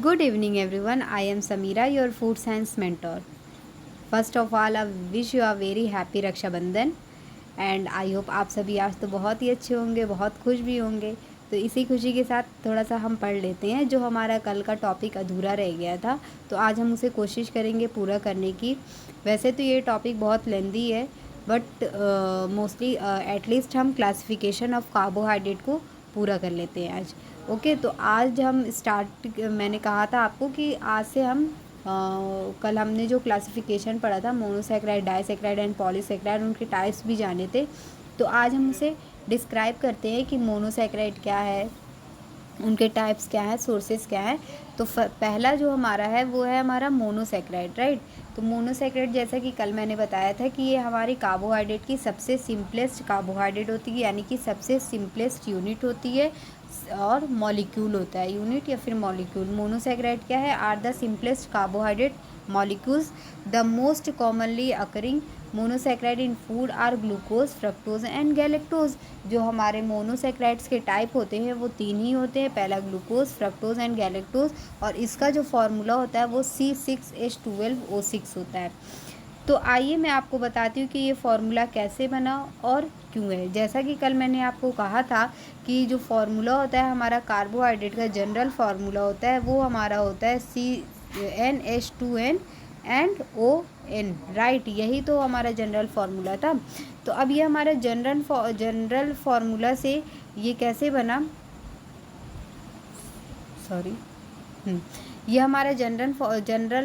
Good evening, everyone. I am Samira, your food science mentor. First of all, I wish you a very happy रक्षा बंधन and I hope आप सभी आज तो बहुत ही अच्छे होंगे, बहुत खुश भी होंगे। तो इसी खुशी के साथ थोड़ा सा हम पढ़ लेते हैं। जो हमारा कल का टॉपिक अधूरा रह गया था, तो आज हम उसे कोशिश करेंगे पूरा करने की। वैसे तो ये टॉपिक बहुत लेंदी है, बट मोस्टली एटलीस्ट हम क्लासिफिकेशन ऑफ कार्बोहाइड्रेट को पूरा कर लेते हैं आज। ओके, तो आज हम मैंने कहा था आपको कि आज से हम कल हमने जो क्लासिफिकेशन पढ़ा था मोनोसैकेराइड, डाइसैकेराइड एंड पॉलीसैकेराइड, उनके टाइप्स भी जाने थे। तो आज हम उसे डिस्क्राइब करते हैं कि मोनोसैकेराइड क्या है, उनके टाइप्स क्या हैं, सोर्सेज क्या हैं। तो पहला जो हमारा है वो है हमारा मोनोसैकेराइड, राइट। तो मोनोसैकेराइड जैसा कि कल मैंने बताया था कि ये हमारी कार्बोहाइड्रेट की सबसे सिंपलेस्ट कार्बोहाइड्रेट होती है, यानी कि सबसे सिंपलेस्ट यूनिट होती है और मॉलिक्यूल होता है, यूनिट या फिर मॉलिक्यूल। मोनोसैकेराइड क्या है? Are the simplest carbohydrate molecules. The most commonly occurring monosaccharide in food are glucose, fructose and galactose. जो हमारे मोनोसैकेराइड्स के टाइप होते हैं वो तीन ही होते हैं, पहला ग्लूकोज, फ्रक्टोज एंड गैलेक्टोज, और इसका जो फॉर्मूला होता है वो C6H12O6 होता है। तो आइए मैं आपको बताती हूँ कि ये फार्मूला कैसे बना और क्यों है। जैसा कि कल मैंने आपको कहा था कि जो फार्मूला होता है हमारा कार्बोहाइड्रेट का, जनरल फार्मूला होता है वो हमारा होता है CnH2n एंड ON, राइट। यही तो हमारा जनरल फार्मूला था। तो अब ये हमारा जनरल फार्मूला से ये कैसे बना, सॉरी, ये हमारा जनरल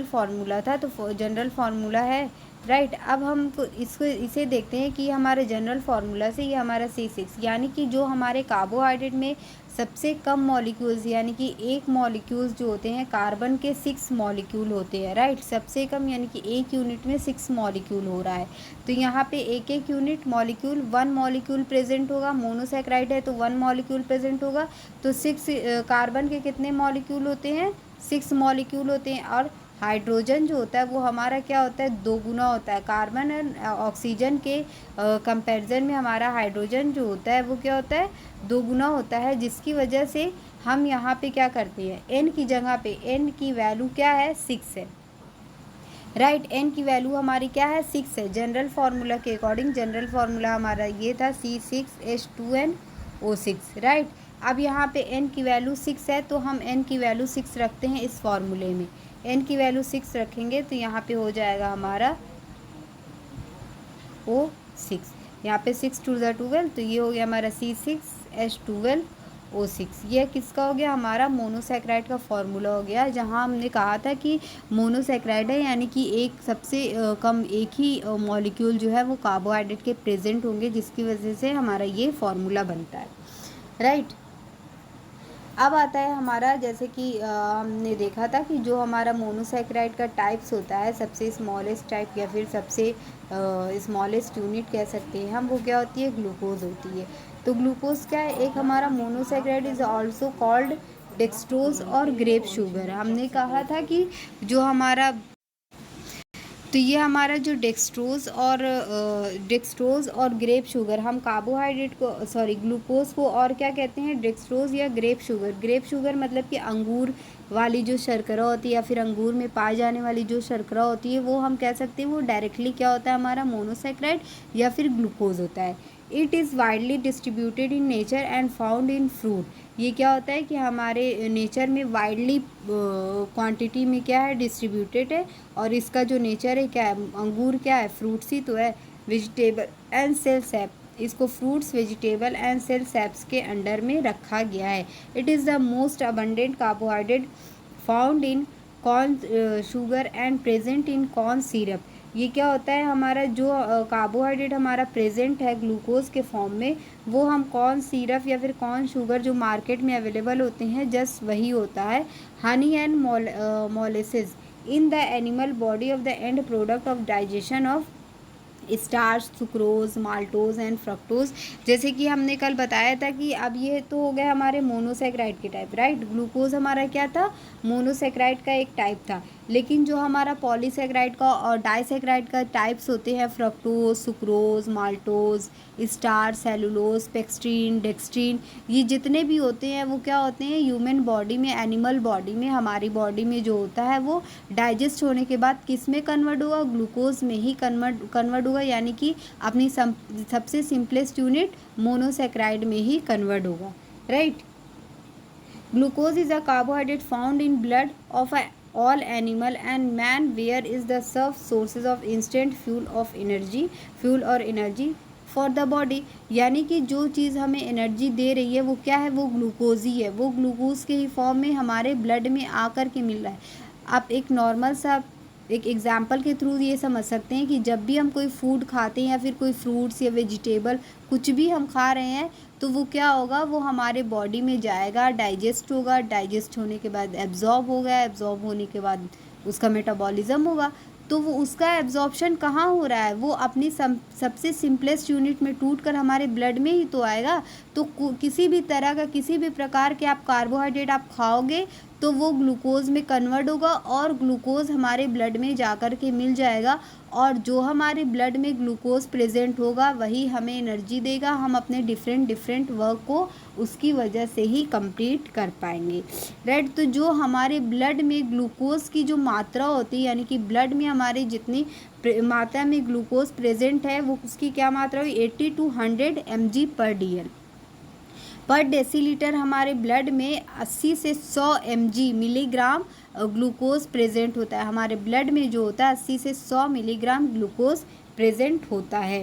फार्मूला था। तो जनरल फार्मूला है, राइट। अब हम इसे देखते हैं कि हमारे जनरल फार्मूला से ये हमारा C6, यानी कि जो हमारे कार्बोहाइड्रेट में सबसे कम मॉलिक्यूल्स, यानी कि एक मॉलिक्यूल्स जो होते हैं, कार्बन के 6 मॉलिक्यूल होते हैं, राइट। सबसे कम यानी कि एक यूनिट में 6 मॉलिक्यूल हो रहा है। तो यहाँ पे एक एक यूनिट मॉलिक्यूल 1 मॉलिक्यूल प्रेजेंट होगा। मोनोसैकेराइड है तो 1 मॉलिक्यूल प्रेजेंट होगा। तो 6 कार्बन के कितने मॉलिक्यूल होते हैं? 6 मॉलिक्यूल होते हैं। और हाइड्रोजन जो होता है वो हमारा क्या होता है? 2 गुना होता है। कार्बन एंड ऑक्सीजन के कंपैरिजन में हमारा हाइड्रोजन जो होता है वो क्या होता है? 2 गुना होता है, जिसकी वजह से हम यहाँ पे क्या करते हैं, n की जगह पे n की वैल्यू क्या है? 6 है, राइट। n की वैल्यू हमारी क्या है? 6 है। जनरल फार्मूला के अकॉर्डिंग जनरल फार्मूला हमारा ये था C6H2NO6, राइट। अब यहाँ पे n की वैल्यू 6 है तो हम n की वैल्यू 6 रखते हैं इस फार्मूले में। n की वैल्यू 6 रखेंगे तो यहाँ पे हो जाएगा हमारा O6। यहाँ पे 6 2 12, तो ये हो गया हमारा C6H12O6। ये किसका हो गया? हमारा मोनोसैकेराइड का फॉर्मूला हो गया। जहाँ हमने कहा था कि मोनोसैकेराइड है, यानी कि एक सबसे कम एक ही मॉलिक्यूल जो है वो कार्बोहाइड्रेट के प्रेजेंट होंगे, जिसकी वजह से हमारा ये फॉर्मूला बनता है, राइट। अब आता है हमारा, जैसे कि हमने देखा था कि जो हमारा मोनोसैकेराइड का टाइप्स होता है, सबसे स्मॉलेस्ट टाइप या फिर सबसे स्मॉलेस्ट यूनिट कह सकते हैं हम, वो क्या होती है? ग्लूकोज होती है। तो ग्लूकोज क्या है? एक हमारा monosaccharide is also called dextrose और ग्रेप शुगर। हमने कहा था कि जो हमारा, तो ये हमारा जो डेक्सट्रोज और ग्रेप शुगर, हम कार्बोहाइड्रेट को, सॉरी, ग्लूकोज को और क्या कहते हैं? डेक्सट्रोज या ग्रेप शुगर। ग्रेप शुगर मतलब कि अंगूर वाली जो शर्करा होती है या फिर अंगूर में पाई जाने वाली जो शर्करा होती है, वो हम कह सकते हैं वो डायरेक्टली क्या होता है? हमारा मोनोसैकेराइड या फिर ग्लूकोज होता है। It is widely distributed in nature and found in fruit. ये क्या होता है कि हमारे नेचर में वाइडली क्वांटिटी में क्या है? डिस्ट्रीब्यूटेड है। और इसका जो नेचर है क्या है? अंगूर क्या है? फ्रूट्स ही तो है। वेजिटेबल एंड सेल सैप, इसको फ्रूट्स, वेजिटेबल एंड सेल सैप्स के अंडर में रखा गया है। It is the most abundant carbohydrate found in corn sugar and present in corn syrup. ये क्या होता है? हमारा जो कार्बोहाइड्रेट हमारा प्रेजेंट है ग्लूकोज के फॉर्म में, वो हम कॉर्न सिरप या फिर कॉर्न शुगर जो मार्केट में अवेलेबल होते हैं, जस्ट वही होता है। Honey and molasses in the animal body of the end product of digestion of starch, sucrose, maltose and fructose. जैसे कि हमने कल बताया था कि अब ये तो हो गया हमारे मोनोसैकेराइड के टाइप, राइट। ग्लूकोज हमारा क्या था? मोनोसैकेराइड का एक टाइप था। लेकिन जो हमारा पॉलीसेकेराइड का और डाइसेकेराइड का टाइप्स होते हैं, fructose, sucrose, maltose, starch, cellulose, पेक्सट्रीन, डेक्सट्रीन, ये जितने भी होते हैं वो क्या होते हैं, ह्यूमन बॉडी में, एनिमल बॉडी में, हमारी बॉडी में जो होता है वो डाइजेस्ट होने के बाद किस में कन्वर्ट होगा, ग्लूकोज में ही कन्वर्ट होगा, यानी कि अपनी सबसे सिंपलेस्ट यूनिट मोनोसेकेराइड में ही कन्वर्ट होगा, right. Glucose is a carbohydrate found in blood of all animal and man, where is the sources of instant fuel और एनर्जी फॉर द बॉडी। यानी कि जो चीज़ हमें एनर्जी दे रही है वो क्या है, वो ग्लूकोज ही है, वो ग्लूकोज के ही फॉर्म में हमारे ब्लड में आकर के मिल रहा है। आप एक नॉर्मल सा एक एग्जाम्पल के थ्रू ये समझ सकते हैं कि जब भी हम कोई फूड खाते हैं या फिर कोई फ्रूट्स या वेजिटेबल कुछ भी हम खा रहे हैं तो वो क्या होगा, वो हमारे बॉडी में जाएगा, डाइजेस्ट होगा, डाइजेस्ट होने के बाद एब्जॉर्ब होगा, एब्जॉर्ब होने के बाद उसका मेटाबॉलिज्म होगा। तो वो उसका एब्जॉर्प्शन कहाँ हो रहा है, वो अपनी सबसे सिंपलेस्ट यूनिट में टूट कर हमारे ब्लड में ही तो आएगा। तो किसी भी तरह का, किसी भी प्रकार के आप कार्बोहाइड्रेट आप खाओगे तो वो ग्लूकोज में कन्वर्ट होगा और ग्लूकोज हमारे ब्लड में जाकर के मिल जाएगा, और जो हमारे ब्लड में ग्लूकोज प्रेजेंट होगा वही हमें एनर्जी देगा। हम अपने डिफरेंट वर्क को उसकी वजह से ही कंप्लीट कर पाएंगे, राइट। तो जो हमारे ब्लड में ग्लूकोज की जो मात्रा होती है, यानी कि ब्लड में हमारे जितनी मात्रा में ग्लूकोज प्रेजेंट है वो उसकी क्या मात्रा हुई, 80 to 100 mg/dl पर डेसीलीटर। हमारे ब्लड में 80 से 100 मिलीग्राम ग्लूकोज प्रेजेंट होता है। हमारे ब्लड में जो होता है 80 से 100 मिलीग्राम ग्लूकोज प्रेजेंट होता है।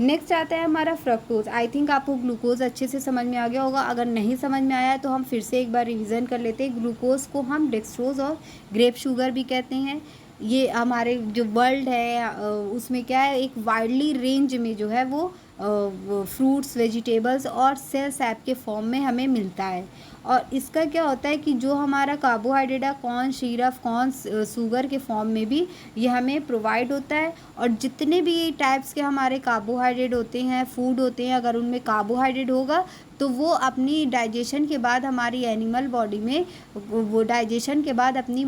नेक्स्ट आता है हमारा फ्रक्टोज। आई थिंक आपको ग्लूकोज अच्छे से समझ में आ गया होगा, अगर नहीं समझ में आया तो हम फिर से एक बार रिवीजन कर लेते हैं। ग्लूकोज को हम डेक्सट्रोज और ग्रेप शुगर भी कहते हैं। ये हमारे जो वर्ल्ड है उसमें क्या है, एक वाइडली रेंज में जो है वो फ्रूट्स, वेजिटेबल्स और सेल सैप के फॉर्म में हमें मिलता है। और इसका क्या होता है कि जो हमारा कार्बोहाइड्रेट है, कॉर्न सिरप, कॉर्न शुगर के फॉर्म में भी ये हमें प्रोवाइड होता है। और जितने भी टाइप्स के हमारे कार्बोहाइड्रेट होते हैं, फूड होते हैं, अगर उनमें कार्बोहाइड्रेट होगा तो वो अपनी डाइजेशन के बाद हमारी एनिमल बॉडी में वो डाइजेशन के बाद अपनी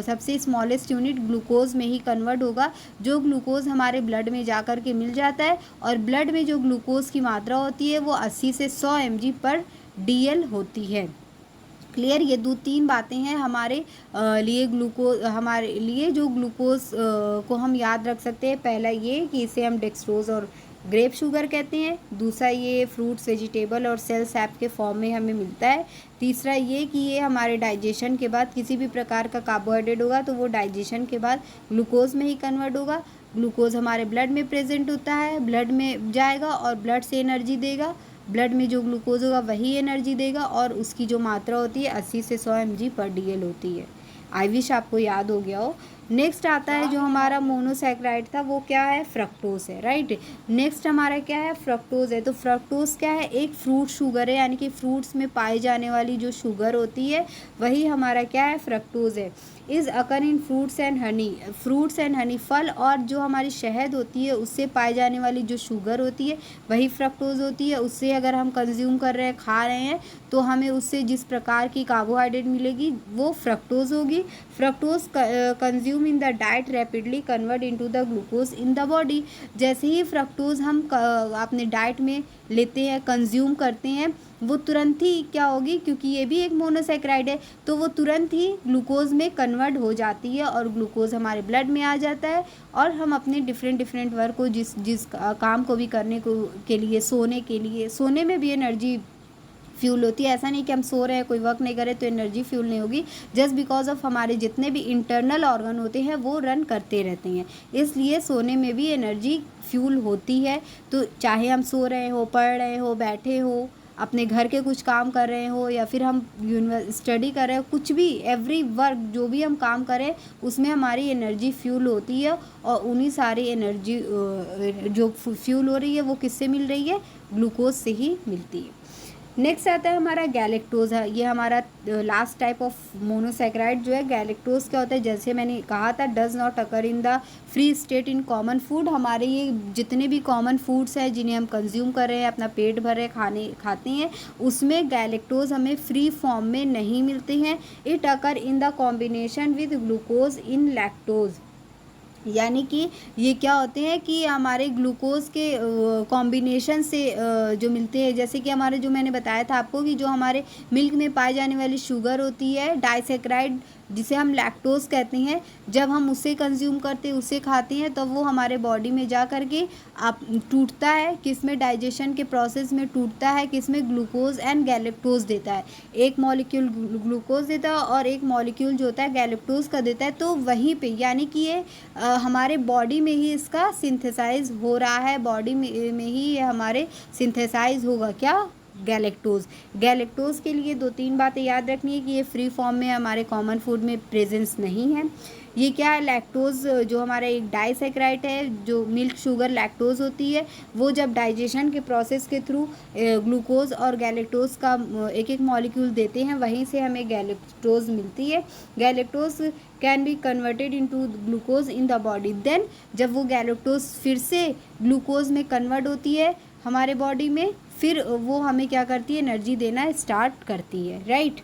सबसे स्मॉलेस्ट यूनिट ग्लूकोज में ही कन्वर्ट होगा, जो ग्लूकोज हमारे ब्लड में जाकर के मिल जाता है। और ब्लड में जो ग्लूकोज की मात्रा होती है वो 80 से 100 mg/dl होती है। क्लियर, ये 2-3 बातें हैं हमारे लिए हमारे लिए जो ग्लूकोज को हम याद रख सकते हैं। पहला ये कि इसे हम डेक्सट्रोज और ग्रेप शुगर कहते हैं। दूसरा ये फ्रूट्स, वेजिटेबल और सेल सैप के फॉर्म में हमें मिलता है। तीसरा ये कि ये हमारे डाइजेशन के बाद किसी भी प्रकार का कार्बोहाइड्रेट होगा तो वो डाइजेशन के बाद ग्लूकोज में ही कन्वर्ट होगा। ग्लूकोज हमारे ब्लड में प्रेजेंट होता है, ब्लड में जाएगा और ब्लड से एनर्जी देगा। ब्लड में जो ग्लूकोज होगा वही एनर्जी देगा और उसकी जो मात्रा होती है 80 से 100 mg/dl होती है। आई विश आपको याद हो गया हो। नेक्स्ट आता है जो हमारा मोनोसेकेराइड था वो क्या है, फ्रक्टोज है, राइट। नेक्स्ट हमारा क्या है, फ्रक्टोज है। तो फ्रक्टोज क्या है, एक फ्रूट शुगर है, यानी कि फ्रूट्स में पाई जाने वाली जो शुगर होती है वही हमारा क्या है, फ्रक्टोज है। Is occur in fruits and honey, फल और जो हमारी शहद होती है उससे पाई जाने वाली जो शुगर होती है वही फ्रक्टोज होती है। उससे अगर हम कंज्यूम कर रहे हैं, खा रहे हैं, तो हमें उससे जिस प्रकार की कार्बोहाइड्रेट मिलेगी वो फ्रक्टोज होगी। Fructose consume in the diet rapidly convert into the glucose in the body. जैसे ही फ्रक्टोज हम अपने डाइट में लेते हैं, कंज्यूम करते हैं, वो तुरंत ही क्या होगी, क्योंकि ये भी एक मोनोसेकेराइड है, तो वो तुरंत ही ग्लूकोज में कन्वर्ट हो जाती है और ग्लूकोज हमारे ब्लड में आ जाता है। और हम अपने डिफरेंट वर्क को जिस काम को भी करने को के लिए, सोने में भी एनर्जी फ्यूल होती है। ऐसा नहीं कि हम सो रहे हैं, कोई वर्क नहीं करे तो एनर्जी फ्यूल नहीं होगी, जस्ट बिकॉज ऑफ हमारे जितने भी इंटरनल ऑर्गन होते हैं वो रन करते रहते हैं, इसलिए सोने में भी एनर्जी फ्यूल होती है। तो चाहे हम सो रहे हो, पढ़ रहे हो, बैठे हो, अपने घर के कुछ काम कर रहे हो, या फिर हम स्टडी कर रहे हो, कुछ भी, एवरी वर्क जो भी हम काम करें उसमें हमारी एनर्जी फ्यूल होती है। और उन्हीं सारी एनर्जी जो फ्यूल हो रही है वो किससे मिल रही है, ग्लूकोज से ही मिलती है। नेक्स्ट आता है हमारा गैलेक्टोज है, ये हमारा लास्ट टाइप ऑफ मोनोसैकेराइड जो है। गैलेक्टोज क्या होता है, जैसे मैंने कहा था, does not occur in the free state in common food. हमारे ये जितने भी कॉमन फूड्स हैं जिन्हें हम कंज्यूम कर रहे हैं, अपना पेट भर रहे खाते हैं, उसमें गैलेक्टोज हमें फ्री फॉर्म में नहीं मिलते हैं। It occur in the combination with glucose in lactose, यानी कि ये क्या होते हैं कि हमारे ग्लूकोज के कॉम्बिनेशन से जो मिलते हैं, जैसे कि हमारे जो मैंने बताया था आपको कि जो हमारे मिल्क में पाई जाने वाली शुगर होती है डाइसैकेराइड, जिसे हम लैक्टोज कहते हैं, जब हम उसे कंज्यूम करते हैं, उसे खाते हैं, तो वो हमारे बॉडी में जा कर के आप टूटता है, किसमें डाइजेशन के प्रोसेस में टूटता है, किसमें ग्लूकोज एंड गैलेक्टोज देता है। एक मॉलिक्यूल ग्लूकोज देता है और एक मॉलिक्यूल जो होता है गैलेक्टोज का देता है। तो वहीं पे यानी कि ये हमारे बॉडी में ही इसका सिंथेसाइज हो रहा है, बॉडी में ही ये हमारे सिंथेसाइज होगा क्या, गैलेक्टोज। गैलेक्टोज के लिए 2-3 बातें याद रखनी है कि ये फ्री फॉर्म में हमारे कॉमन फूड में प्रेजेंस नहीं है। ये क्या है, लैक्टोज जो हमारा एक डाइसैकेराइड है, जो मिल्क शुगर लैक्टोज होती है, वो जब डाइजेशन के प्रोसेस के थ्रू ग्लूकोज और गैलेक्टोज का एक एक मॉलिक्यूल देते हैं, वहीं से हमें गैलेक्टोज मिलती है। Galactose can be converted into glucose in the body. Then जब वो गैलेक्टोज फिर से ग्लूकोज में कन्वर्ट होती है हमारे बॉडी में, फिर वो हमें क्या करती है, एनर्जी देना स्टार्ट करती है, राइट।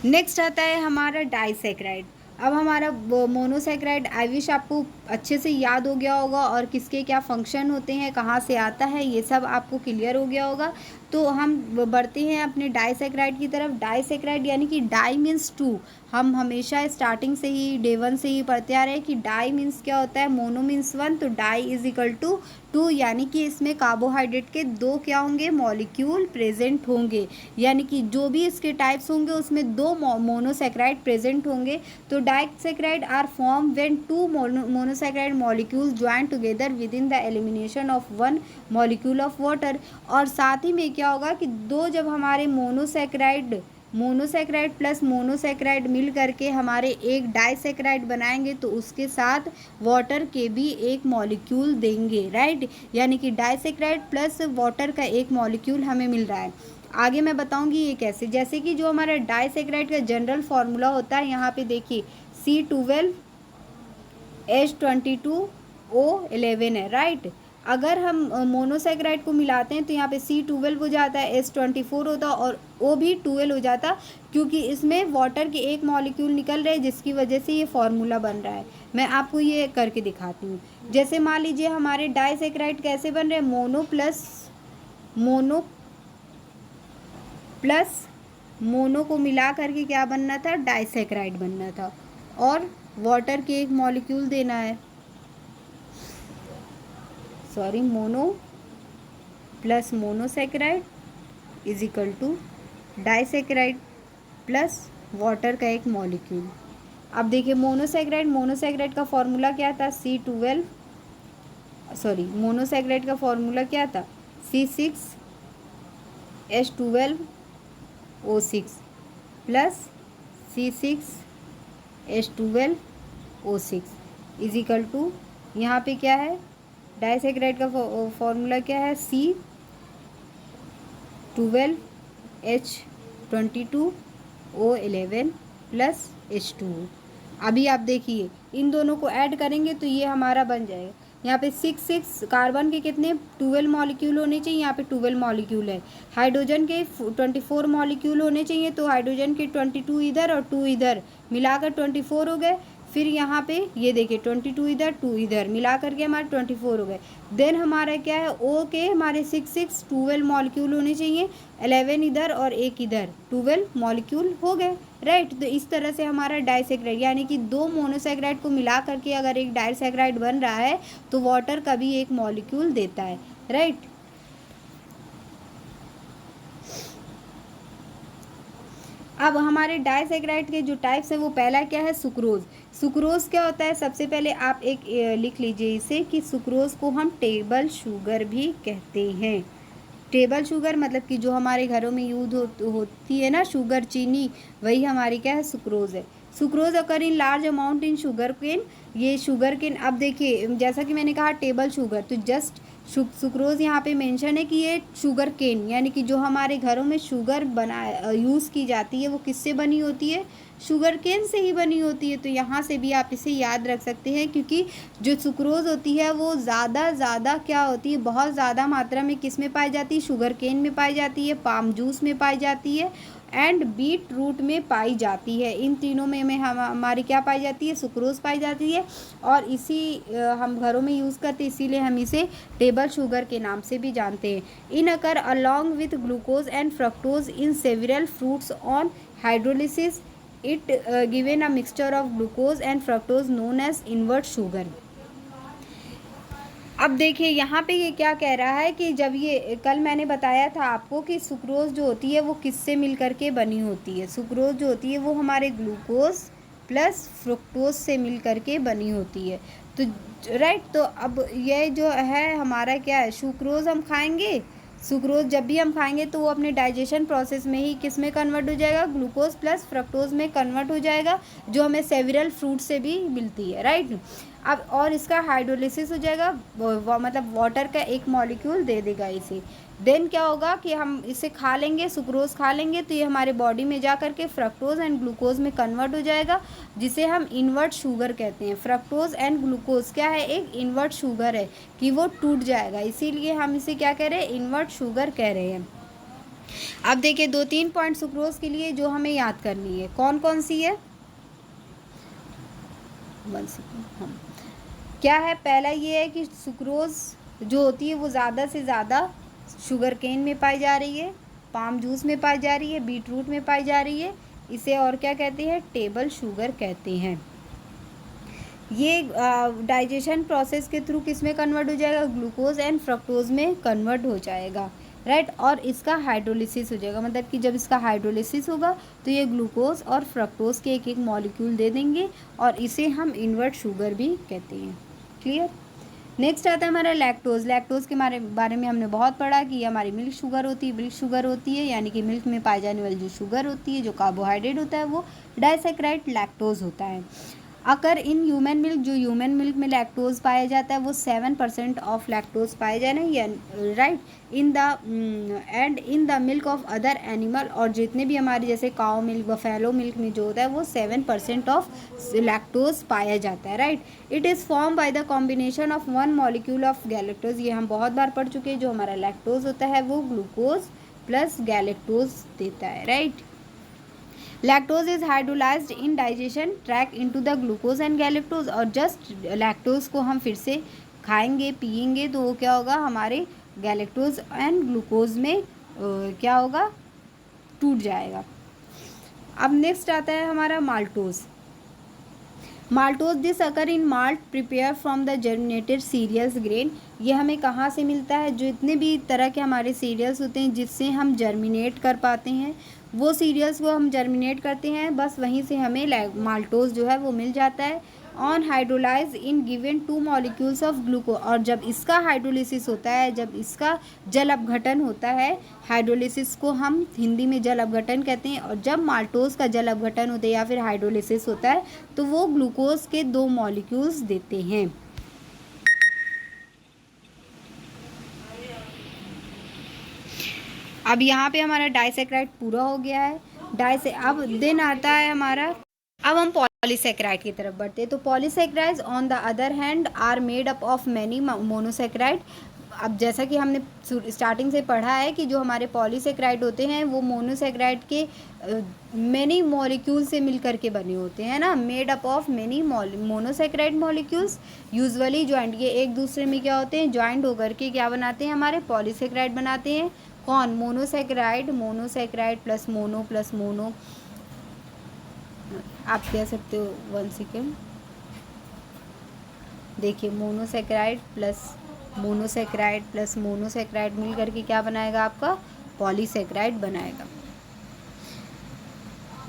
नेक्स्ट आता है हमारा डाइसैकेराइड। अब हमारा मोनोसैकेराइड आई विश आपको अच्छे से याद हो गया होगा, और किसके क्या फंक्शन होते हैं, कहाँ से आता है, ये सब आपको क्लियर हो गया होगा। तो हम बढ़ते हैं अपने डाइसैकेराइड की तरफ। डाइसैकेराइड यानी कि डाई मीन्स टू। हम हमेशा स्टार्टिंग से ही डे 1 से ही पढ़ते आ रहे हैं कि डाई मीन्स क्या होता है, मोनो मीन्स 1, तो डाई इज इक्वल टू 2, यानी कि इसमें कार्बोहाइड्रेट के 2 क्या होंगे, मॉलिक्यूल प्रेजेंट होंगे, यानी कि जो भी इसके टाइप्स होंगे उसमें 2 मोनोसैकेराइड प्रेजेंट होंगे। तो disaccharide are form when 2 monosaccharide molecule join together with in the elimination of 1 molecule of water. और साथ ही में क्या होगा कि 2 जब हमारे मोनोसैकेराइड प्लस मोनोसैकेराइड मिल करके हमारे एक डाइसैकेराइड बनाएंगे, तो उसके साथ वाटर के भी एक मॉलिक्यूल देंगे, राइट। यानी कि डाइसैकेराइड प्लस वाटर का एक मॉलिक्यूल हमें मिल रहा है। आगे मैं बताऊंगी ये कैसे। जैसे कि जो हमारा डाइसैकेराइड का जनरल फार्मूला होता है, यहाँ पे देखिए C12H22O11 है, राइट। अगर हम मोनोसैकेराइड को मिलाते हैं तो यहाँ पे C12 हो जाता है, H24 होता और O भी 12 हो जाता, क्योंकि इसमें वाटर के एक मॉलिक्यूल निकल रहे हैं, जिसकी वजह से ये फार्मूला बन रहा है। मैं आपको ये करके दिखाती हूँ। जैसे मान लीजिए हमारे डाइसैकेराइड कैसे बन रहे हैं, मोनो प्लस मोनो को मिला करके क्या बनना था, डाइसैकेराइड बनना था, और वाटर के एक मॉलिक्यूल देना है, sorry, mono plus monosaccharide is equal to disaccharide plus water का एक मॉलिक्यूल। अब देखिए मोनोसैकेराइड का फॉर्मूला क्या था, मोनोसैकेराइड का फॉर्मूला क्या था, C6H12O6 plus C6H12O6 is equal to, यहाँ पे क्या है, डाइसैकेराइड का फॉर्मूला क्या है, C12H22O11 प्लस H2O। अभी आप देखिए इन दोनों को ऐड करेंगे तो ये हमारा बन जाएगा। यहाँ पे 6 कार्बन के कितने 12 मॉलिक्यूल होने चाहिए, यहाँ पे 12 मॉलिक्यूल है। हाइड्रोजन के 24 मॉलिक्यूल होने चाहिए, तो हाइड्रोजन के 22 इधर और 2 इधर मिलाकर 24 हो गए। फिर यहाँ पे ये देखिए 22 इधर 2 इधर मिला करके हमारे 24 हो गए। देन हमारा क्या है, O के हमारे 12 मॉलिक्यूल होने चाहिए, 11 इधर और 1 इधर, 12 मॉलिक्यूल हो गए, राइट। तो इस तरह से हमारा डाइसैकेराइड यानी कि 2 मोनोसैकेराइड को मिला करके अगर एक डाइसैकेराइड बन रहा है तो वाटर का भी एक मॉलिक्यूल देता है, राइट। अब हमारे डाइसैकेराइड के जो टाइप्स हैं वो पहला क्या है, सुक्रोज। सुक्रोज क्या होता है, सबसे पहले आप एक लिख लीजिए इसे कि सुक्रोज को हम टेबल शुगर भी कहते हैं। टेबल शुगर मतलब कि जो हमारे घरों में यूज होती है ना शुगर, चीनी, वही हमारी क्या है, सुक्रोज है। Sucrose occur in large amount in sugar cane. ये शुगर केन, अब देखिए जैसा कि मैंने कहा टेबल शुगर, तो जस्ट सुक्रोज़ यहाँ पे मेंशन है कि ये शुगर केन, यानी कि जो हमारे घरों में शुगर यूज़ की जाती है वो किससे बनी होती है, शुगर केन से ही बनी होती है। तो यहाँ से भी आप इसे याद रख सकते हैं, क्योंकि जो सुक्रोज़ होती है वो ज़्यादा क्या होती है, बहुत ज़्यादा मात्रा में किस में पाई जाती है, शुगर केन में पाई जाती है, पाम जूस में पाई जाती है एंड बीट रूट में पाई जाती है। इन तीनों में हमारी क्या पाई जाती है, सुक्रोज़ पाई जाती है। और इसी हम घरों में यूज़ करते हैं, इसीलिए हम इसे टेबल शुगर के नाम से भी जानते हैं। In occur along with glucose and fructose in several fruits on hydrolysis it given a mixture of glucose and fructose known as invert sugar. अब देखिए यहाँ पे ये क्या कह रहा है कि जब ये कल मैंने बताया था आपको कि सुक्रोज़ जो होती है वो किससे मिल करके बनी होती है। सुक्रोज़ जो होती है वो हमारे ग्लूकोज प्लस फ्रुक्टोज से मिल करके बनी होती है। तो राइट, तो अब ये जो है हमारा क्या है, सुक्रोज़ हम खाएंगे, सुक्रोज़ जब भी हम खाएंगे तो वो अपने डाइजेशन प्रोसेस में ही किस में कन्वर्ट हो जाएगा, ग्लूकोज प्लस फ्रक्टोज में कन्वर्ट हो जाएगा, जो हमें सेवरल फ्रूट से भी मिलती है। राइट, अब और इसका हाइड्रोलिसिस हो जाएगा, मतलब वाटर का एक मॉलिक्यूल दे देगा इसे। देन क्या होगा कि हम इसे खा लेंगे, सुक्रोज़ खा लेंगे, तो ये हमारे बॉडी में जा करके फ्रक्टोज एंड ग्लूकोज में कन्वर्ट हो जाएगा, जिसे हम इन्वर्ट शुगर कहते हैं। फ्रक्टोज एंड ग्लूकोज क्या है, एक इन्वर्ट शुगर है कि वो टूट जाएगा, इसीलिए हम इसे क्या कह रहे हैं, इन्वर्ट शुगर कह रहे हैं। अब देखिए 2-3 पॉइंट सुक्रोज के लिए जो हमें याद करनी है, कौन कौन सी है, 1 सेकेंड, हम क्या है, पहला ये है कि सुक्रोज़ जो होती है वो ज़्यादा से ज़्यादा शुगर केन में पाई जा रही है, पाम जूस में पाई जा रही है, बीट रूट में पाई जा रही है। इसे और क्या कहते हैं, टेबल शुगर कहते हैं। ये डाइजेशन प्रोसेस के थ्रू किस में कन्वर्ट हो जाएगा, ग्लूकोज एंड फ्रक्टोज में कन्वर्ट हो जाएगा। राइट, और इसका हाइड्रोलिसिस हो जाएगा, मतलब कि जब इसका हाइड्रोलिसिस होगा तो ये ग्लूकोज और फ्रक्टोज के एक एक मॉलिक्यूल दे देंगे, और इसे हम इन्वर्ट शुगर भी कहते हैं। क्लियर। नेक्स्ट आता है हमारा लैक्टोज। लैक्टोज के बारे में हमने बहुत पढ़ा कि ये हमारी मिल्क शुगर होती है। मिल्क शुगर होती है यानी कि मिल्क में पाई जाने वाली जो शुगर होती है, जो कार्बोहाइड्रेट होता है, वो डाइसैकेराइड लैक्टोज होता है। अगर इन ह्यूमन मिल्क, जो ह्यूमन मिल्क में लैक्टोज पाया जाता है वो 7% ऑफ लैक्टोज पाए जाए ना, right, in the milk of other animal, और जितने भी हमारे जैसे काउ मिल्क, बफेलो मिल्क में जो होता है वो 7% ऑफ लैक्टोज पाया जाता है। Right, it is form by the combination of 1 molecule of galactose. ये हम बहुत बार पढ़ चुके हैं। जो हमारा लैक्टोज होता है वो ग्लूकोज प्लस गैलेक्टोज देता है। Right, lactose is hydrolysed in digestion track into the glucose and galactose, और जस्ट लैक्टोज को हम फिर से खाएंगे पिएंगे तो वो क्या होगा, हमारे गैलेक्टोज एंड ग्लूकोज में क्या होगा, टूट जाएगा। अब नेक्स्ट आता है हमारा maltose. Maltose this occur in malt prepare from the germinated cereals grain. ये हमें कहाँ से मिलता है, जो इतने भी तरह के हमारे सीरियल्स होते हैं जिससे हम जर्मिनेट कर पाते हैं, वो सीरियल्स को हम जर्मिनेट करते हैं, बस वहीं से हमें माल्टोज जो है वो मिल जाता है। On hydrolyse in given 2 molecules of glucose, और जब इसका हाइड्रोलिसिस होता है, जब इसका जल अपघटन होता है, हाइड्रोलिसिस को हम हिंदी में जल अपघटन कहते हैं, और जब माल्टोज का जल अपघटन होता है या फिर हाइड्रोलिसिस होता है तो वो ग्लूकोज के 2 मॉलिक्यूल्स देते हैं। अब यहाँ पे हमारा डाइसैकेराइड पूरा हो गया है। अब दिन आता है हमारा, अब हम पॉलीसैकेराइड की तरफ बढ़ते हैं। तो polysaccharides on the other hand are made up of many monosaccharide. अब जैसा कि हमने स्टार्टिंग से पढ़ा है कि जो हमारे पॉलीसैकेराइड होते हैं वो मोनोसैकेराइड के मैनी मॉलिक्यूल से मिलकर के बने होते हैं ना, made up of many monosaccharide molecules usually joint. ये एक दूसरे में क्या होते हैं, ज्वाइंट होकर के क्या बनाते हैं, हमारे पॉलीसैकेराइड बनाते हैं। कौन, मोनोसैकेराइड, मोनोसैकेराइड प्लस मोनो, आप कह सकते हो, 1 सेकेंड, देखिए मोनोसैकेराइड प्लस मोनोसैकेराइड मिल करके क्या बनाएगा, आपका पॉलीसैकेराइड बनाएगा।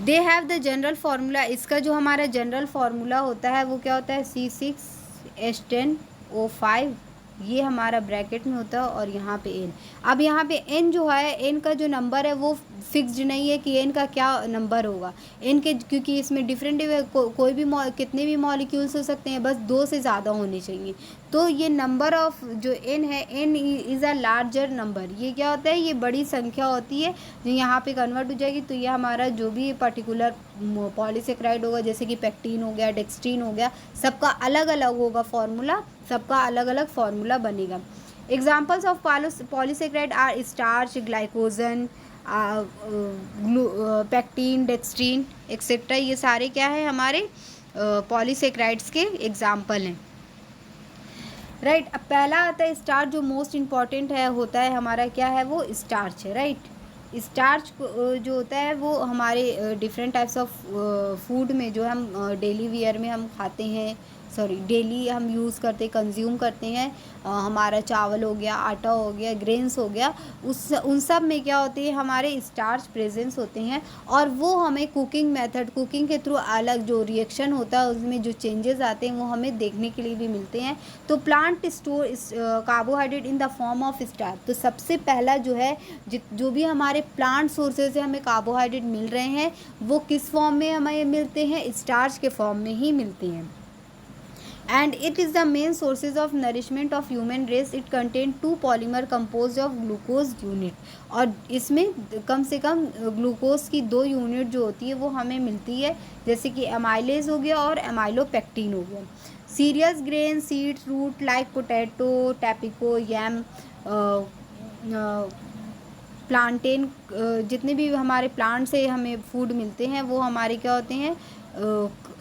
They have the general formula. इसका जो हमारा जनरल फार्मूला होता है वो क्या होता है, C6H10O5 ये हमारा ब्रैकेट में होता है और यहाँ पे एन। अब यहाँ पे एन जो है, एन का जो नंबर है वो फिक्स्ड नहीं है कि एन का क्या नंबर होगा। एन के क्योंकि इसमें डिफरेंट कोई भी कितने भी मॉलिक्यूल्स हो सकते हैं, बस 2 से ज़्यादा होने चाहिए। तो ये नंबर ऑफ जो एन है, N is a larger number. ये क्या होता है, ये बड़ी संख्या होती है जो यहाँ पे कन्वर्ट हो जाएगी। तो ये हमारा जो भी पर्टिकुलर पॉलीसेक्राइड होगा, जैसे कि पेक्टीन हो गया, डेक्सट्रीन हो गया, सबका अलग अलग होगा फॉर्मूला, सबका अलग अलग फॉर्मूला बनेगा। Examples of polysaccharide are starch, glycogen, pectin, dextrin etcetera. ये सारे क्या है, हमारे पॉलीसेक्राइड्स के एग्जाम्पल हैं। राइट। अब पहला आता है स्टार्च, जो मोस्ट इम्पॉर्टेंट है होता है हमारा, क्या है वो, स्टार्च है। राइट। स्टार्च जो होता है वो हमारे डिफरेंट टाइप्स ऑफ फूड में, जो हम डेली वियर में हम खाते हैं, सॉरी डेली हम यूज़ करते, कंज्यूम करते हैं, हमारा चावल हो गया, आटा हो गया, ग्रेन्स हो गया, उन सब में क्या होती है, हमारे स्टार्च प्रेजेंस होते हैं। और वो हमें कुकिंग मेथड, कुकिंग के थ्रू अलग जो रिएक्शन होता है उसमें जो चेंजेस आते हैं वो हमें देखने के लिए भी मिलते हैं। तो plant store carbohydrate in the form of starch. तो सबसे पहला जो है, जो भी हमारे प्लांट सोर्सेज से हमें कार्बोहाइड्रेट मिल रहे हैं वो किस फॉर्म में हमें मिलते हैं, स्टार्च के फॉर्म में ही मिलते हैं। And it is the main sources of nourishment of human race. It contain 2 polymer composed of glucose unit। और इसमें कम से कम ग्लूकोज की 2 यूनिट जो होती है वो हमें मिलती है, जैसे कि एमाइलेज हो गया और एमाइलोपेक्टिन हो गया। Cereals grain, seeds, root like potato, tapioca, yam, plantain, जितने भी हमारे प्लांट से हमें फूड मिलते हैं वो हमारे क्या होते हैं,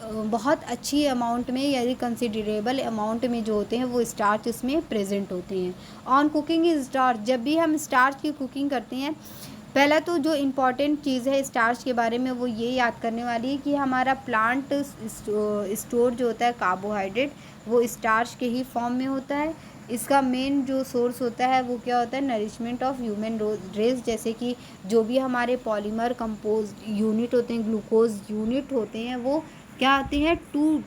बहुत अच्छी अमाउंट में, यानी कंसिडरेबल अमाउंट में जो होते हैं वो स्टार्च उसमें प्रेजेंट होते हैं। ऑन कुकिंग स्टार्च, जब भी हम स्टार्च की कुकिंग करते हैं, पहला तो जो इम्पॉर्टेंट चीज़ है स्टार्च के बारे में वो ये याद करने वाली है कि हमारा प्लांट स्टोर जो होता है कार्बोहाइड्रेट वो स्टार्च के ही फॉर्म में होता है। इसका मेन जो सोर्स होता है वो क्या होता है, नरिशमेंट ऑफ ह्यूमन रेस। जैसे कि जो भी हमारे पॉलीमर कंपोज यूनिट होते हैं, ग्लूकोज यूनिट होते हैं, वो क्या आते हैं, 2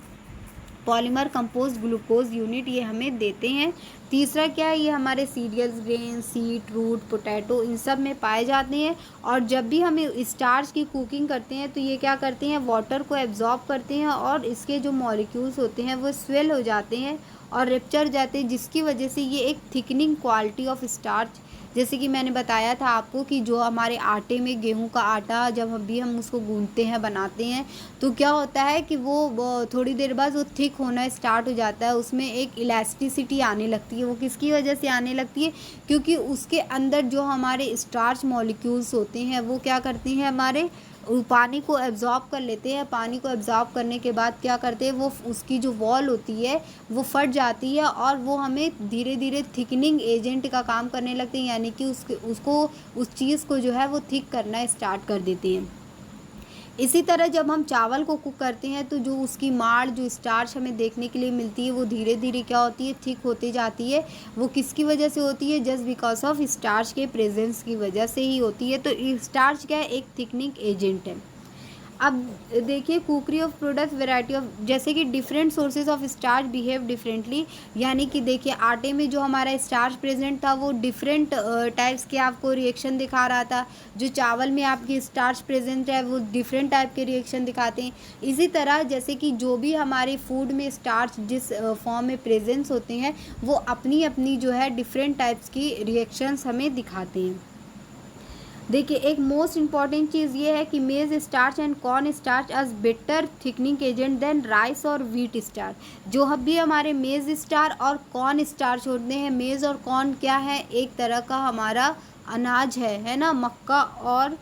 पॉलीमर कंपोज ग्लूकोज यूनिट ये हमें देते हैं। तीसरा क्या है, ये हमारे cereals, grain, seed, root, potato इन सब में पाए जाते हैं। और जब भी हमें स्टार्च की कुकिंग करते हैं तो ये क्या करते हैं, वाटर को एब्जॉर्ब करते हैं और इसके जो मॉलिक्यूल्स होते हैं वो स्वेल हो जाते हैं और रेप्चर जाते हैं, जिसकी वजह से ये एक थिकनिंग क्वालिटी ऑफ स्टार्च, जैसे कि मैंने बताया था आपको कि जो हमारे आटे में, गेहूं का आटा जब भी हम उसको गूंथते हैं, बनाते हैं, तो क्या होता है कि वो थोड़ी देर बाद वो थिक होना स्टार्ट हो जाता है, उसमें एक इलास्टिसिटी आने लगती है। वो किसकी वजह से आने लगती है, क्योंकि उसके अंदर जो हमारे स्टार्च मॉलिक्यूल्स होते हैं वो क्या करती हैं, हमारे पानी को एब्जॉर्ब कर लेते हैं। पानी को एब्जॉर्ब करने के बाद क्या करते हैं, वो उसकी जो वॉल होती है वो फट जाती है और वो हमें धीरे धीरे थिकनिंग एजेंट का काम करने लगते हैं, यानी कि उसको उस चीज़ को जो है वो थिक करना स्टार्ट कर देते हैं। इसी तरह जब हम चावल को कुक करते हैं तो जो उसकी माड़, जो स्टार्च हमें देखने के लिए मिलती है वो धीरे धीरे क्या होती है, थिक होती जाती है। वो किसकी वजह से होती है, जस्ट बिकॉज ऑफ स्टार्च के प्रेजेंस की वजह से ही होती है। तो स्टार्च क्या है, एक थिकनिंग एजेंट है। अब देखिए कुकरी ऑफ प्रोडक्ट्स, वैरायटी ऑफ, जैसे कि different sources of starch behave differently, यानी कि देखिए आटे में जो हमारा स्टार्च प्रेजेंट था वो डिफरेंट टाइप्स के आपको रिएक्शन दिखा रहा था। जो चावल में आपकी स्टार्च प्रेजेंट है वो डिफरेंट टाइप के रिएक्शन दिखाते हैं। इसी तरह जैसे कि जो भी हमारे फूड में स्टार्च जिस फॉर्म में प्रेजेंस होते हैं वो अपनी अपनी जो है डिफरेंट टाइप्स की रिएक्शंस हमें दिखाते हैं। देखिए एक मोस्ट इम्पॉर्टेंट चीज़ ये है कि maize starch and corn starch as better thickening agent than rice और व्हीट स्टार्च। जो भी हमारे मेज स्टार और कॉर्न स्टार्च होते हैं, मेज और कॉर्न क्या है, एक तरह का हमारा अनाज है ना, मक्का और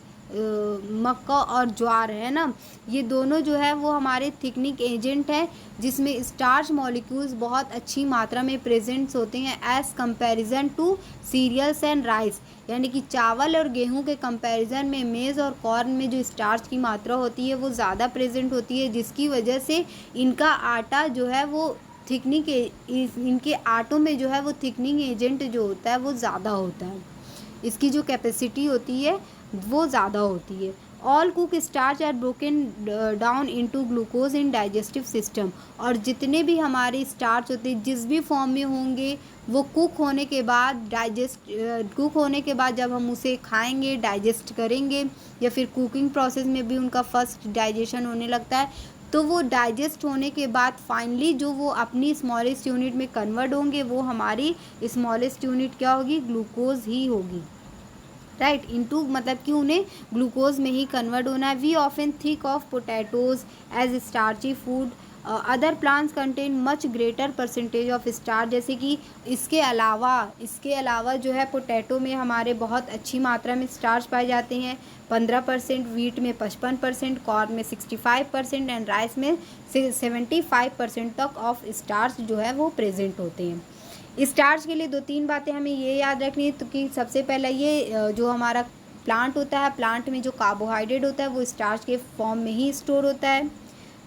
ज्वार है ना, ये दोनों जो है वो हमारे थिकनिंग एजेंट हैं, जिसमें स्टार्च मॉलिक्यूल्स बहुत अच्छी मात्रा में प्रेजेंट्स होते हैं as comparison to cereals and rice. यानी कि चावल और गेहूं के कंपैरिजन में मेज़ और कॉर्न में जो स्टार्च की मात्रा होती है वो ज़्यादा प्रेजेंट होती है, जिसकी वजह से इनका आटा जो है वो थिकनिंग, इनके आटों में जो है वो थिकनिंग एजेंट जो होता है वो ज़्यादा होता है, इसकी जो कैपेसिटी होती है वो ज़्यादा होती है। All cook starch are broken down into glucose in digestive system. और जितने भी हमारे स्टार्च होते हैं जिस भी फॉर्म में होंगे वो कुक होने के बाद कुक होने के बाद जब हम उसे खाएंगे, डाइजेस्ट करेंगे, या फिर कुकिंग प्रोसेस में भी उनका फर्स्ट डाइजेशन होने लगता है, तो वो डाइजेस्ट होने के बाद फाइनली जो वो अपनी स्मॉलेस्ट यूनिट में कन्वर्ट होंगे, वो हमारी स्मॉलेस्ट यूनिट क्या होगी, ग्लूकोज ही होगी, राइट। इनटू मतलब कि उन्हें ग्लूकोज में ही कन्वर्ट होना है। We often think of potatoes as starchy food, other plants contain much greater percentage of starch. जैसे कि इसके अलावा जो है पोटैटो में हमारे बहुत अच्छी मात्रा में स्टार्च पाए जाते हैं, 15%, वीट में 55%, कॉर्न में 65% एंड राइस में 75% तक ऑफ स्टार्च जो है वो प्रेजेंट होते हैं। स्टार्च के लिए 2-3 बातें हमें ये याद रखनी है, तो कि सबसे पहला ये जो हमारा प्लांट होता है, प्लांट में जो कार्बोहाइड्रेट होता है वो स्टार्च के फॉर्म में ही स्टोर होता है।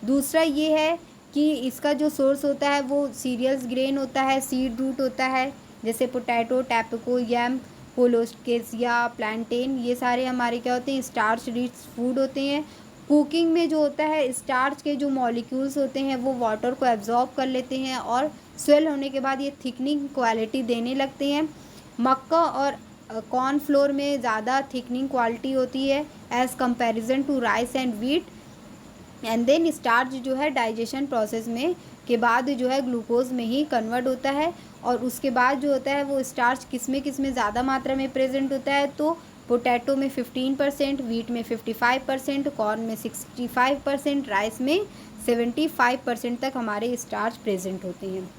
दूसरा ये है कि इसका जो सोर्स होता है वो सीरियल्स ग्रेन होता है, सीड रूट होता है, जैसे पोटैटो, टैपिको, यम, कोलोकेसिया, प्लांटेन, ये सारे हमारे क्या होते हैं, स्टार्च रिच फूड होते हैं। कुकिंग में जो होता है स्टार्च के जो मॉलिक्यूल्स होते हैं वो वाटर को एब्जॉर्ब कर लेते हैं और स्वेल होने के बाद ये थिकनिंग क्वालिटी देने लगते हैं। मक्का और कॉर्न फ्लोर में ज़्यादा थिकनिंग क्वालिटी होती है as comparison to rice and wheat. And then starch जो है डाइजेशन प्रोसेस में के बाद जो है ग्लूकोज में ही कन्वर्ट होता है। और उसके बाद जो होता है वो स्टार्च किस में ज़्यादा मात्रा में प्रेजेंट होता है, तो पोटैटो में 15%, वीट में 55%, कॉर्न में 65%, राइस में 75% तक हमारे स्टार्च प्रेजेंट होते हैं।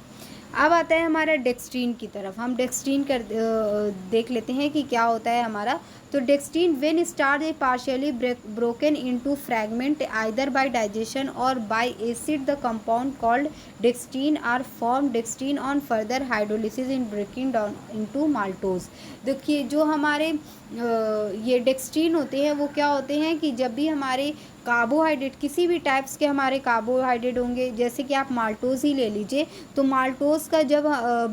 अब आता है हमारा डेक्सट्रीन की तरफ। हम डेक्सट्रीन देख लेते हैं कि क्या होता है हमारा। तो dextrin when starch a partially broken into fragment either by digestion और by acid the compound called dextrin are form dextrin on further hydrolysis in breaking down into maltose. देखिए जो हमारे ये डेक्सट्रीन होते हैं वो क्या होते हैं कि जब भी हमारे कार्बोहाइड्रेट किसी भी टाइप्स के हमारे कार्बोहाइड्रेट होंगे, जैसे कि आप माल्टोज ही ले लीजिए, तो माल्टोज का जब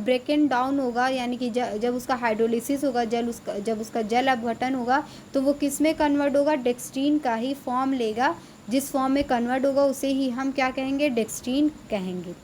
ब्रेकन डाउन होगा यानी कि जब उसका हाइड्रोलिसिस होगा, जब उसका जल अपघटन होगा, तो वो किस में कन्वर्ट होगा, डेक्सट्रीन का ही फॉर्म लेगा। जिस फॉर्म में कन्वर्ट होगा उसे ही हम क्या कहेंगे, डेक्सट्रीन कहेंगे,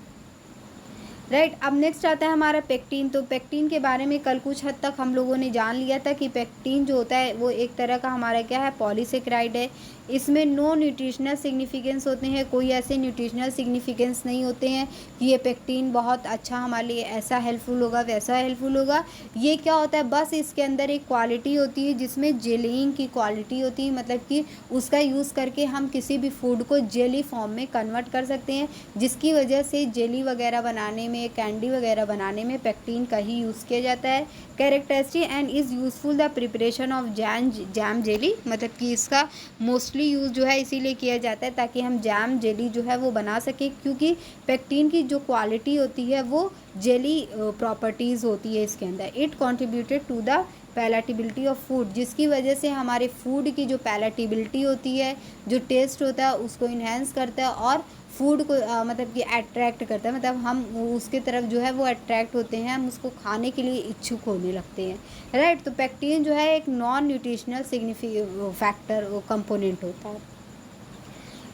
राइट। अब नेक्स्ट आता है हमारा पेक्टिन। तो पेक्टिन के बारे में कल कुछ हद तक हम लोगों ने जान लिया था कि पेक्टिन जो होता है वो एक तरह का हमारा क्या है, पॉलीसेकेराइड है। इसमें नो न्यूट्रिशनल सिग्निफिकेंस होते हैं, कोई ऐसे न्यूट्रिशनल सिग्निफिकेंस नहीं होते हैं कि ये पेक्टिन बहुत अच्छा हमारे लिए ऐसा हेल्पफुल होगा वैसा हेल्पफुल होगा। ये क्या होता है, बस इसके अंदर एक क्वालिटी होती है जिसमें जेलिंग की क्वालिटी होती है, मतलब कि उसका यूज़ करके हम किसी भी फूड को जेली फॉर्म में कन्वर्ट कर सकते हैं, जिसकी वजह से जेली वगैरह बनाने में, कैंडी वगैरह बनाने में पेक्टिन का ही यूज़ किया जाता है। Characteristic and is useful the preparation of jam jelly, मतलब कि इसका मोस्टली यूज़ जो है इसीलिए किया जाता है ताकि हम जैम जेली जो है वो बना सकें, क्योंकि पेक्टिन की जो क्वालिटी होती है वो जेली प्रॉपर्टीज़ होती है इसके अंदर। It contributed to the palatability of food, जिसकी वजह से हमारे फूड की जो पैलेटेबिलिटी होती है, जो टेस्ट होता है उसको इन्हेंस करता है और फूड को मतलब कि अट्रैक्ट करता है, मतलब हम उसके तरफ जो है वो अट्रैक्ट होते हैं, हम उसको खाने के लिए इच्छुक होने लगते हैं, राइट। तो पेक्टिन जो है एक नॉन न्यूट्रिशनल फैक्टर कंपोनेंट होता है।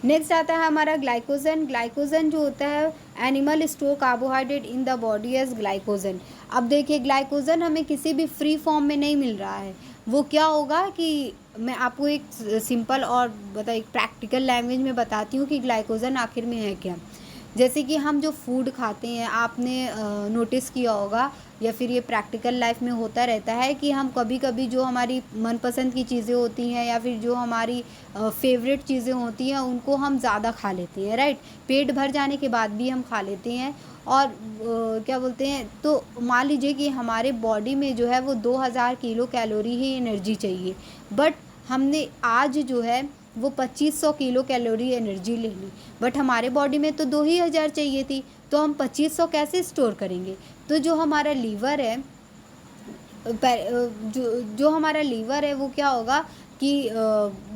नेक्स्ट आता है हमारा ग्लाइकोजन। ग्लाइकोजन जो होता है animal store carbohydrate in the body as glycogen. अब देखिए ग्लाइकोजन हमें किसी भी फ्री फॉर्म में नहीं मिल रहा है, वो क्या होगा कि मैं आपको एक सिंपल और एक प्रैक्टिकल लैंग्वेज में बताती हूँ कि ग्लाइकोजन आखिर में है क्या। जैसे कि हम जो फूड खाते हैं, आपने नोटिस किया होगा या फिर ये प्रैक्टिकल लाइफ में होता रहता है कि हम कभी कभी जो हमारी मनपसंद की चीज़ें होती हैं या फिर जो हमारी फेवरेट चीज़ें होती हैं उनको हम ज़्यादा खा लेते हैं, राइट। पेट भर जाने के बाद भी हम खा लेते हैं और क्या बोलते हैं, तो मान लीजिए कि हमारे बॉडी में जो है वो 2000 किलो कैलोरी ही एनर्जी चाहिए, बट हमने आज जो है वो 2500 किलो कैलोरी एनर्जी ले ली, बट हमारे बॉडी में तो 2000 चाहिए थी, तो हम 2500 कैसे स्टोर करेंगे। तो जो हमारा लीवर है जो हमारा लीवर है वो क्या होगा कि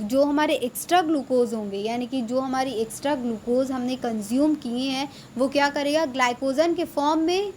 जो हमारे एक्स्ट्रा ग्लूकोज होंगे, यानी कि जो हमारी एक्स्ट्रा ग्लूकोज हमने कंज्यूम किए हैं वो क्या करेगा, ग्लाइकोजन के फॉर्म में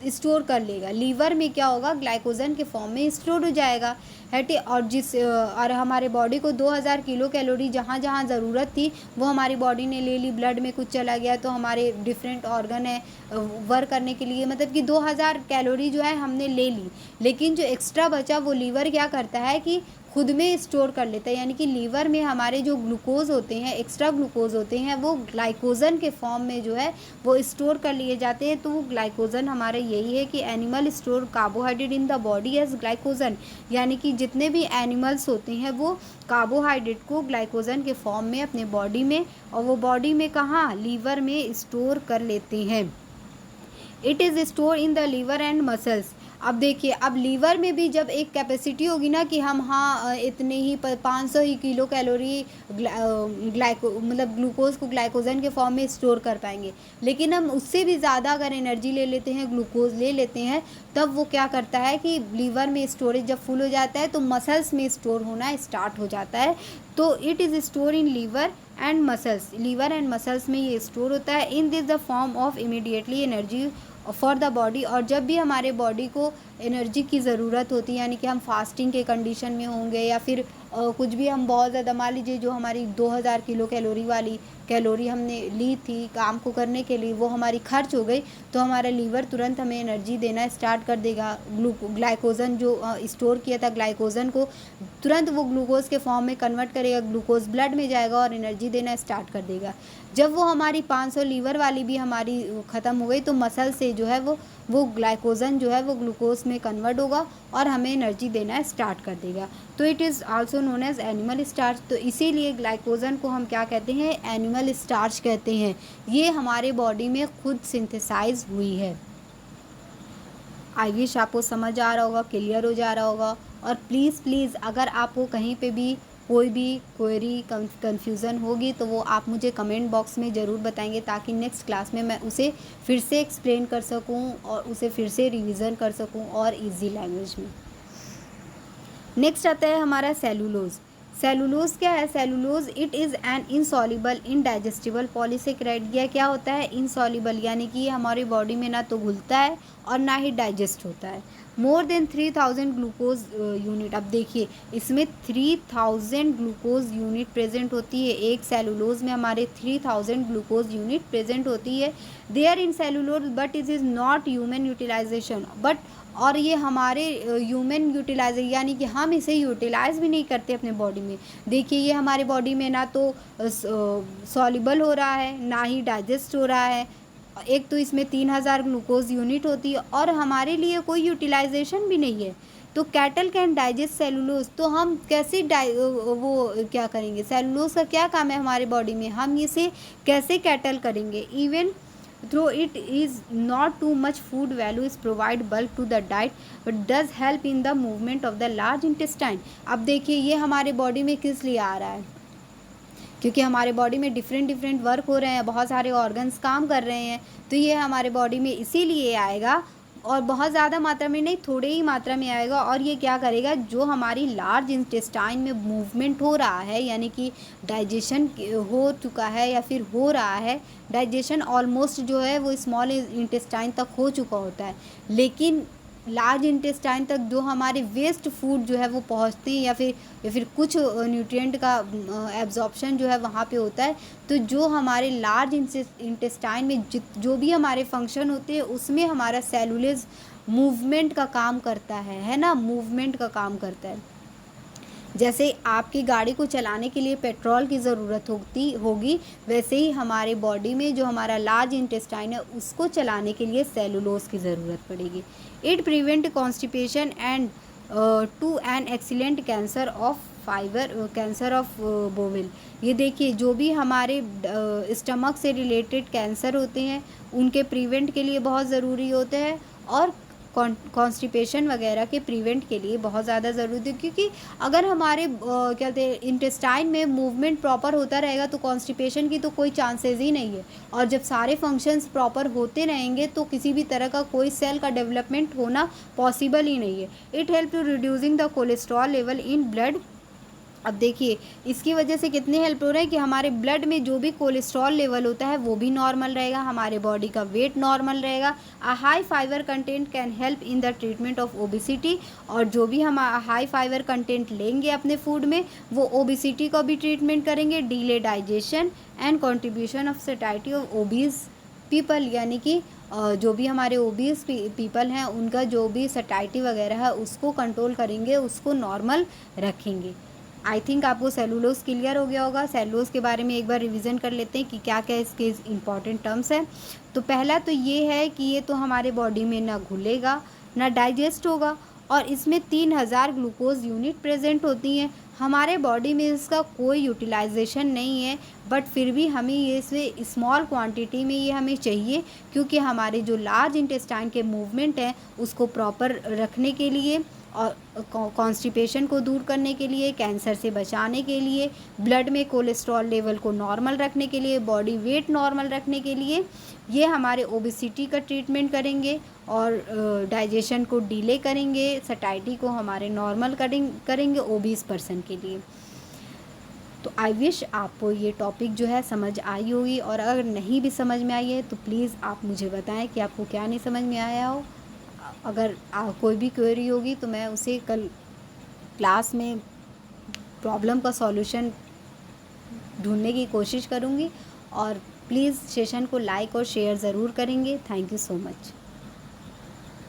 स्टोर कर लेगा। लीवर में क्या होगा, ग्लाइकोजन के फॉर्म में स्टोर हो जाएगा है। और हमारे बॉडी को 2000 किलो कैलोरी जहाँ जहाँ ज़रूरत थी वो हमारी बॉडी ने ले ली। ब्लड में कुछ चला गया तो हमारे डिफरेंट ऑर्गन है वर्क करने के लिए, मतलब कि 2000 कैलोरी जो है हमने ले ली, लेकिन जो एक्स्ट्रा बचा वो लीवर क्या करता है कि खुद में स्टोर कर लेता है। यानी कि लीवर में हमारे जो ग्लूकोज होते हैं, एक्स्ट्रा ग्लूकोज होते हैं, वो ग्लाइकोजन के फॉर्म में जो है वो स्टोर कर लिए जाते हैं। तो वो ग्लाइकोजन हमारे यही है कि animal store carbohydrate in the body as glycogen, यानी कि जितने भी एनिमल्स होते हैं वो कार्बोहाइड्रेट को ग्लाइकोजन के फॉर्म में अपने बॉडी में, और वो बॉडी में कहाँ, लीवर में स्टोर कर लेते हैं। It is store in the liver and muscles. अब देखिए, अब लीवर में भी जब एक कैपेसिटी होगी ना कि हम इतने ही 500 ही किलो कैलोरी मतलब ग्लूकोज को ग्लाइकोजन के फॉर्म में स्टोर कर पाएंगे, लेकिन हम उससे भी ज़्यादा अगर एनर्जी ले लेते हैं, ग्लूकोज ले लेते हैं, तब वो क्या करता है कि लीवर में स्टोरेज जब फुल हो जाता है तो मसल्स में स्टोर होना स्टार्ट हो जाता है। तो it is store in liver and muscles, liver and muscles में ये स्टोर होता है। In this the form of immediately energy for the body. और जब भी हमारे बॉडी को एनर्जी की ज़रूरत होती है, यानी कि हम फास्टिंग के कंडीशन में होंगे या फिर कुछ भी हम बहुत ज़्यादा, मान लीजिए जो हमारी 2000 किलो कैलोरी वाली कैलोरी हमने ली थी काम को करने के लिए, वो हमारी खर्च हो गई, तो हमारा लीवर तुरंत हमें एनर्जी देना स्टार्ट कर देगा। ग्लाइकोजन जो स्टोर किया था ग्लाइकोजन को तुरंत वो ग्लूकोज के फॉर्म में कन्वर्ट करेगा, ग्लूकोज ब्लड में जाएगा और एनर्जी देना स्टार्ट कर देगा। जब वो हमारी 500 लीवर वाली भी हमारी ख़त्म हो गई तो मसल से जो है वो ग्लाइकोजन जो है वो ग्लूकोज में कन्वर्ट होगा और हमें एनर्जी देना स्टार्ट कर देगा। तो it is also known as animal starch. तो इसीलिए ग्लाइकोजन को हम क्या कहते हैं, एनिमल स्टार्च कहते हैं। ये हमारे बॉडी में खुद सिंथेसाइज हुई है। आई विश आपको समझ आ रहा होगा, क्लियर हो जा रहा होगा। और प्लीज़ अगर आपको कहीं पे भी कोई भी क्वेरी कन्फ्यूज़न होगी तो वो आप मुझे कमेंट बॉक्स में ज़रूर बताएंगे, ताकि नेक्स्ट क्लास में मैं उसे फिर से एक्सप्लेन कर सकूं और उसे फिर से रिवीजन कर सकूं और इजी लैंग्वेज में। नेक्स्ट आता है हमारा सेलुलोज। सेलुलोज क्या है, cellulose it is an insoluble indigestible polysaccharide. यह क्या होता है, इनसॉल्युबल, यानी कि हमारी बॉडी में ना तो घुलता है और ना ही डाइजेस्ट होता है। More than 3000 glucose unit. अब देखिए इसमें 3000 ग्लूकोज यूनिट प्रेजेंट होती है, एक सेलुलोज में हमारे 3000 ग्लूकोज यूनिट प्रेजेंट होती है। There in cellulose but it is not human utilisation, but और ये हमारे ह्यूमन यूटिलाइजेशन, यानी कि हम इसे यूटिलाइज भी नहीं करते अपने बॉडी में। देखिए ये हमारे बॉडी में ना तो सॉल्युबल हो रहा है ना ही डाइजेस्ट हो रहा है। एक तो इसमें 3000 ग्लूकोज यूनिट होती है और हमारे लिए कोई यूटिलाइजेशन भी नहीं है। तो कैटल कैन डाइजेस्ट सेलुलोज, तो हम कैसे वो क्या करेंगे, सेलुलोज का क्या काम है हमारे बॉडी में, हम इसे कैसे कैटल करेंगे। Even though it is not too much food value is provide bulk to the diet but does help in the movement of the large intestine। अब देखिए ये हमारे बॉडी में किस लिए आ रहा है, क्योंकि हमारे बॉडी में डिफरेंट वर्क हो रहे हैं, बहुत सारे ऑर्गन्स काम कर रहे हैं, तो ये हमारे बॉडी में इसीलिए आएगा और बहुत ज़्यादा मात्रा में नहीं, थोड़े ही मात्रा में आएगा। और ये क्या करेगा, जो हमारी लार्ज इंटेस्टाइन में मूवमेंट हो रहा है, यानी कि डाइजेशन हो चुका है या फिर हो रहा है, डाइजेशन ऑलमोस्ट जो है वो स्मॉल इंटेस्टाइन तक हो चुका होता है, लेकिन लार्ज इंटेस्टाइन तक जो हमारे वेस्ट फूड जो है वो पहुंचते हैं या फिर कुछ न्यूट्रिएंट का एब्जॉर्प्शन जो है वहाँ पे होता है। तो जो हमारे लार्ज इंटेस्टाइन में जो भी हमारे फंक्शन होते हैं उसमें हमारा सेलुलोज मूवमेंट का काम करता है ना, मूवमेंट का काम करता है। जैसे आपकी गाड़ी को चलाने के लिए पेट्रोल की ज़रूरत होगी, वैसे ही हमारे बॉडी में जो हमारा लार्ज इंटेस्टाइन है उसको चलाने के लिए सेलुलोज की ज़रूरत पड़ेगी। It prevent constipation and to an excellent cancer of cancer of bowel. ये देखिए जो भी हमारे स्टमक से रिलेटेड कैंसर होते हैं उनके प्रिवेंट के लिए बहुत ज़रूरी होते हैं और कॉन्स्टिपेशन वगैरह के प्रिवेंट के लिए बहुत ज़्यादा ज़रूरी है, क्योंकि अगर हमारे क्या कहते हैं इंटेस्टाइन में मूवमेंट प्रॉपर होता रहेगा तो कॉन्स्टिपेशन की तो कोई चांसेस ही नहीं है। और जब सारे फंक्शंस प्रॉपर होते रहेंगे तो किसी भी तरह का कोई सेल का डेवलपमेंट होना पॉसिबल ही नहीं है। It help to reducing the cholesterol level in blood अब देखिए इसकी वजह से कितने हेल्प हो रहे हैं कि हमारे ब्लड में जो भी कोलेस्ट्रॉल लेवल होता है वो भी नॉर्मल रहेगा, हमारे बॉडी का वेट नॉर्मल रहेगा। A high fibre content can help in the treatment of obesity, और जो भी हम हाई फाइबर कंटेंट लेंगे अपने फूड में वो ओबिसिटी का भी ट्रीटमेंट करेंगे, delay digestion and contribution of satisfactory of obese people, यानी कि जो भी हमारे ओबीज पीपल हैं उनका जो भी सैटिस्फैक्टरी वगैरह है उसको कंट्रोल करेंगे, उसको नॉर्मल रखेंगे। आई थिंक आपको सेलुलोज क्लियर हो गया होगा। सेलुलोज के बारे में एक बार रिवीजन कर लेते हैं कि क्या क्या इसके इम्पॉर्टेंट टर्म्स हैं। तो पहला तो ये है कि ये तो हमारे बॉडी में ना घुलेगा ना डाइजेस्ट होगा, और इसमें 3000 ग्लूकोज यूनिट प्रेजेंट होती हैं। हमारे बॉडी में इसका कोई यूटिलाइजेशन नहीं है, बट फिर भी हमें ये इसे स्मॉल क्वांटिटी में ये हमें चाहिए, क्योंकि हमारे जो लार्ज इंटेस्टाइन के मूवमेंट हैं उसको प्रॉपर रखने के लिए, और कॉन्स्टिपेशन को दूर करने के लिए, कैंसर से बचाने के लिए, ब्लड में कोलेस्ट्रॉल लेवल को नॉर्मल रखने के लिए, बॉडी वेट नॉर्मल रखने के लिए ये हमारे ओबिसिटी का ट्रीटमेंट करेंगे, और डाइजेशन को डिले करेंगे, सैटिस्फैक्टरी को हमारे नॉर्मल करेंगे ओबीस पर्सन के लिए। तो आई विश आपको ये टॉपिक जो है समझ आई होगी, और अगर नहीं भी समझ में आई है तो प्लीज़ आप मुझे बताएं कि आपको क्या नहीं समझ में आया हो। अगर कोई भी क्वेरी होगी तो मैं उसे कल क्लास में प्रॉब्लम का सॉल्यूशन ढूंढने की कोशिश करूँगी, और प्लीज़ सेशन को लाइक और शेयर ज़रूर करेंगे। Thank you so much.